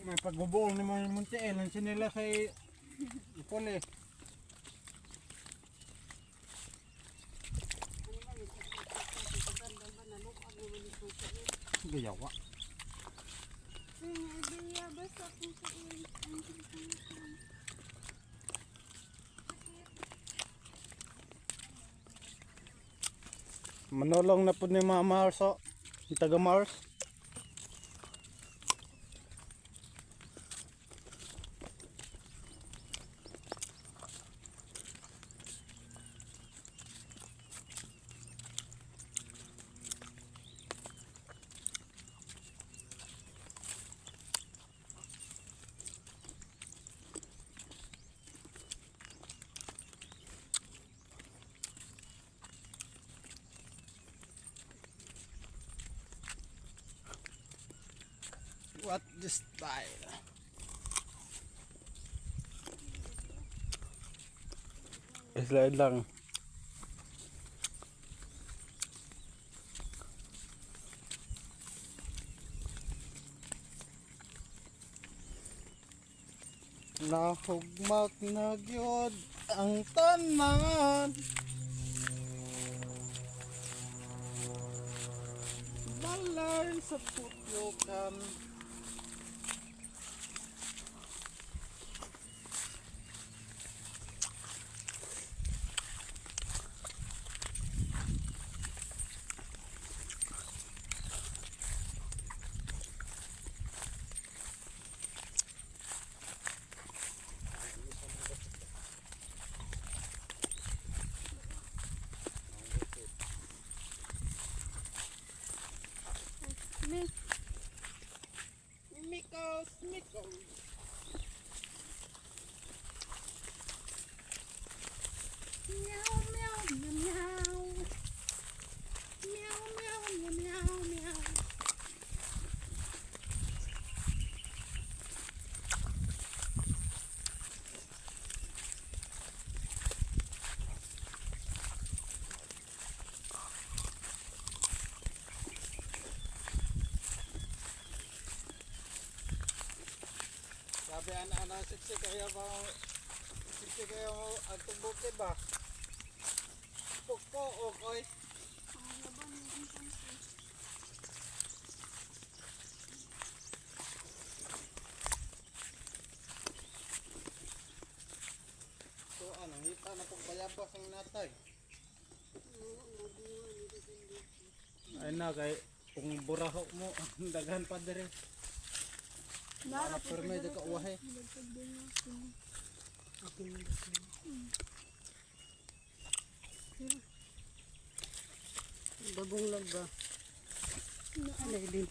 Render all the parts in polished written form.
May pagbubuol ni mga muntiin. Nansin nila sa ipon eh. Gayawa. Manolong na po ni mga Mars o. Yung taga Mars. What this style? Slide lang. Nahugmak na gyud ang tanan. Balay sa putyokan. Mikos. Meow meow meow meow meow meow meow meow. Sabi anak-anak siksi kaya mo ang tumbukin ba? Pukpo okay. So anong hita na pong bayabas ang natay? Ay na kay kung burahok mo daghan pa dire. Nara per medyo ka uwahe. Bagong lag ba? Alay din.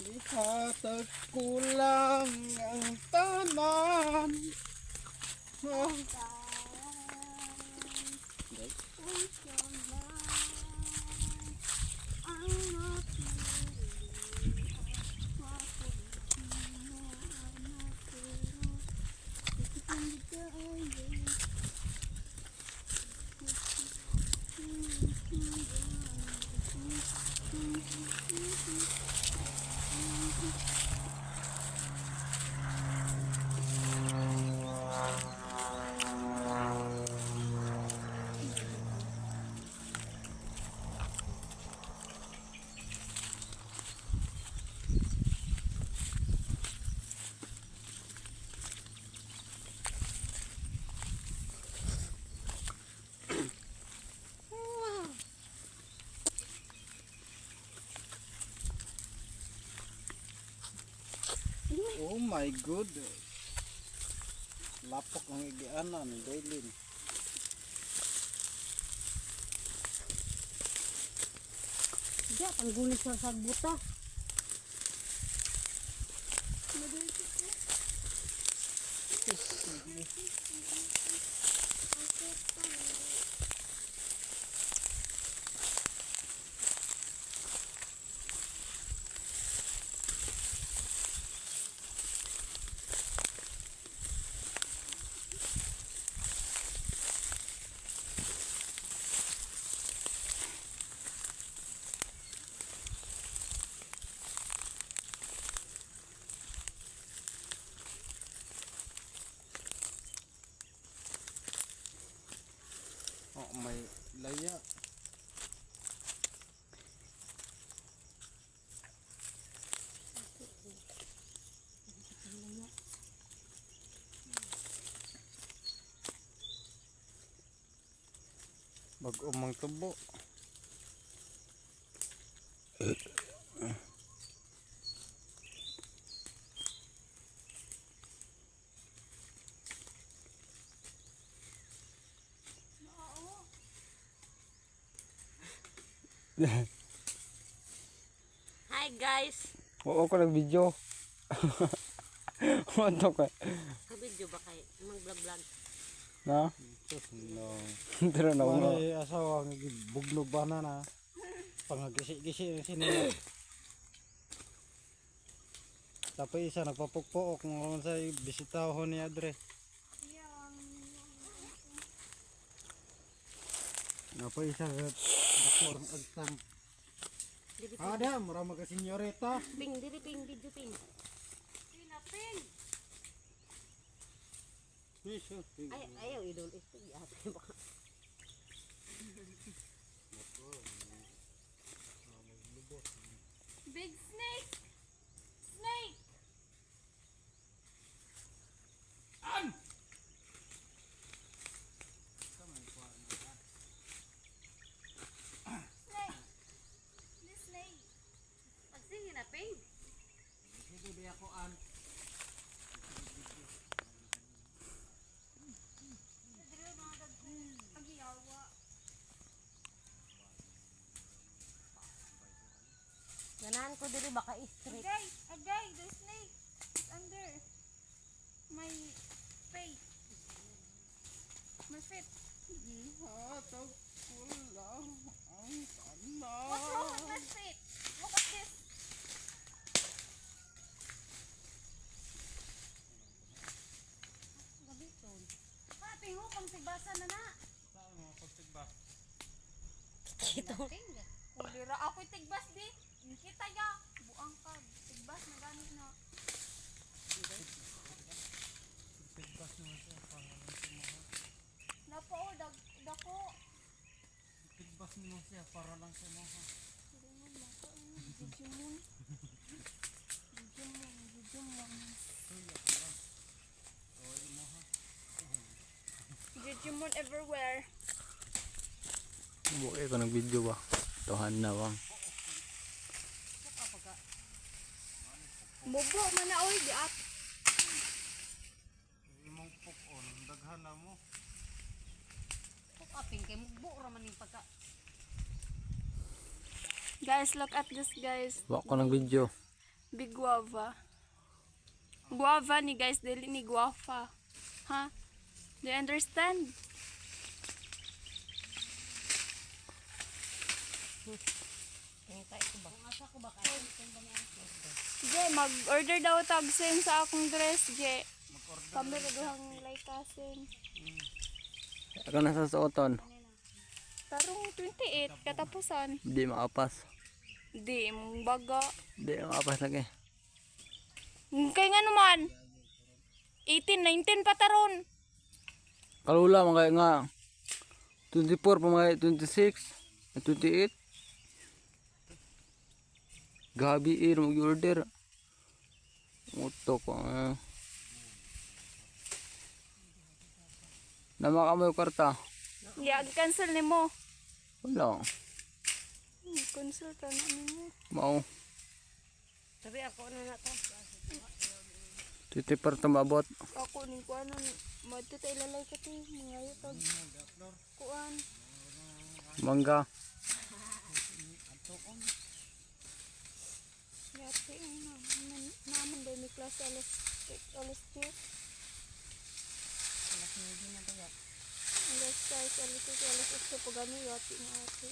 Di hatag kulang ang tanan. Oh. Oh my goodness. Lapok ang igianan, Daylin. Diya, panggulis sa sagbuta. may laya. Bag-o mang tubo. Hi guys. Oo ko nag-video. Ano ka? Ka-video ba kayo? Mag-vlog-vlog. Na? No. Tara na ako. May asawa nga buglog ba na. Pangagisi-gisi na sinila. Tapos isa nagpapukpook kung ano sa bisitahon ni Adre. Apa isa dakor agtam. Ada marama ka senyorita. Ping, dili ping, video ping. Ping. Ay, ayaw idol. Ito, ate baka. Big snake! Snake! Snake! This snake! Pagsingin na ping. Dito di ako an. Agiyawa. Ganahan ko dili baka straight. Agay! The snake is under my face. My feet. Hatag kulang ang kana. What's wrong with my feet? Look at this. Gabiton. Pingo pang tigbasa na na. Saan mo pagtigba? Kito. Kulira ako'y tigbas di. Kita ya. Buang ka. Tigbas na gani na. Tigbas mo siya pangalan sa mga. Napo, dako. Tigbas mo siya para lang sa mga. Digimon. Digimon. Digimon everywhere. Buhay ko nag-video ba? Tuhan na bang. Bobo man na oy di at. Imong pukon daghan na mo. Kung aping kay mugbo ra man ning pagka. Guys, look at this guys. Wa ko nag-video. Big guava. Guava ni guys, dili ni guava. Ha? Do you understand? Hintay ko ba? Kung asa ko ba kay kung ba niya. Je, mag-order daw tag send sa akong dress, Je. Kami raduhang laykasin. Ako na sa suoton. Tarong 28 katapusan. Di maapas. Di mong baga. Di maapas lagi. Kay nga naman. 18, 19 pa taron. Kalula mga nga 24 pa mga 26, 28. Gabi mag-order. Muto ko. Nama kamo yung karta. Ya, cancel ni mo. Wala. Cancel ka na mo. Mau. Sabi ako na to. Titipar tumabot. Ako ning kuan madto tay lalay ka ti mga tag kuan. Mangga. Yati naman day may klase alas 2. Alas 9 na daw. Alas 6, alas 7, alas 8 po gani yati na ate.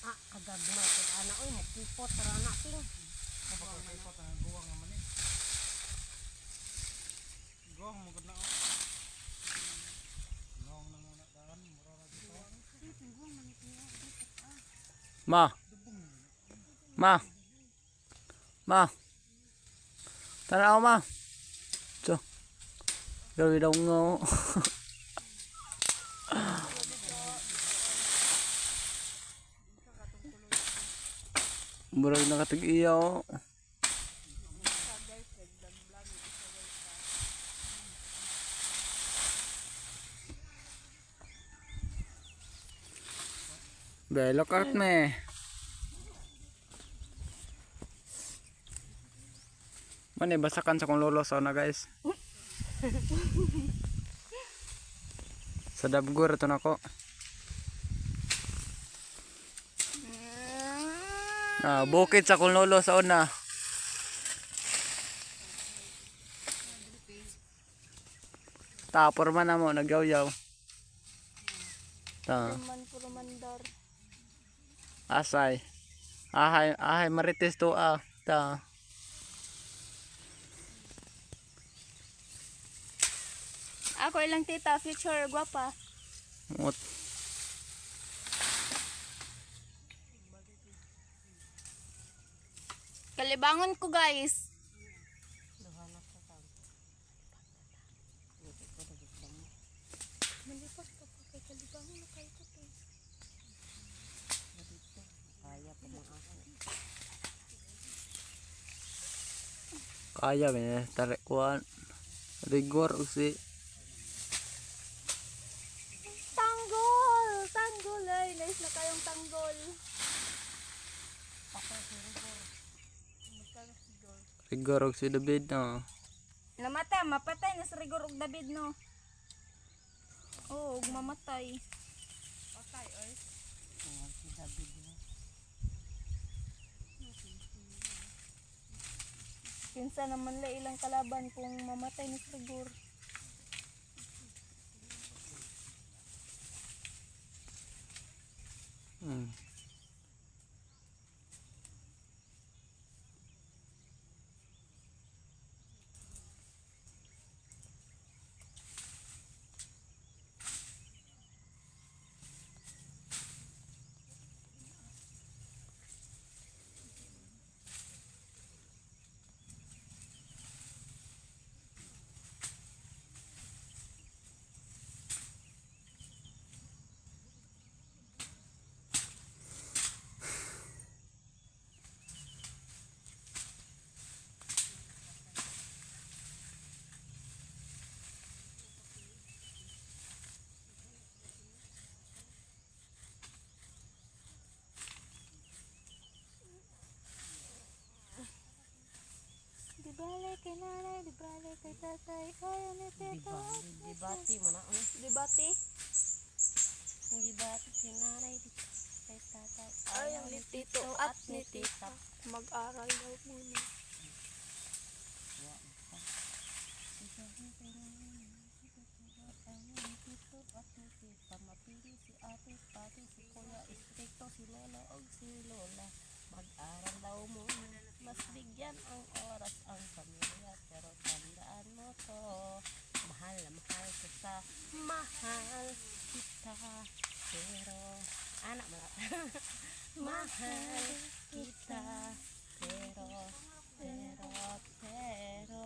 Ah, kagagma ko ana oy makipot ra na ping. Kapag ang guwang naman eh. Guwang mo gud na oh. Guwang na muna daan mura ra dito. Ma. Ma. Ma. Tanaw ma. So. Gawin daw nga. Murag nakatig-iyaw. Belok out me. Mani basakan sa kong lolo sa na guys. Sa dabgur ito na ko. Bukid sa kong lolo sa una. Tapor man na mo, nagyaw-yaw. Puro mandar. Asay. Ahay marites to ta. Ako ilang tita, future guwapa. Mut. Kalibangon ko guys. Kaya ba tarik kuan. Rigor usi. Tanggol ay. Nice na kayong tanggol. Rigor usi David no. Mapatay na sa Rigor ug David no. Oo, mamatay. Patay oy. Si David no. Kinsa naman la ilang kalaban kung mamatay na sa Rigor. Dibalik kay nanay, dibalik kay tatay, kaya ni tito. Dibati mo na. Dibati? Dibati si nanay kay tatay. Ayaw ni tito at ni tita. Mag-aral daw muna. Mapili si ate, pati si kuya, istrikto si lolo o si lola. Mag-aral daw muna. Mas bigyan ang oras ang pamilya. Pero tandaan mo to, mahal na mahal kita. Mahal kita. Pero, anak mo mahal kita. Pero,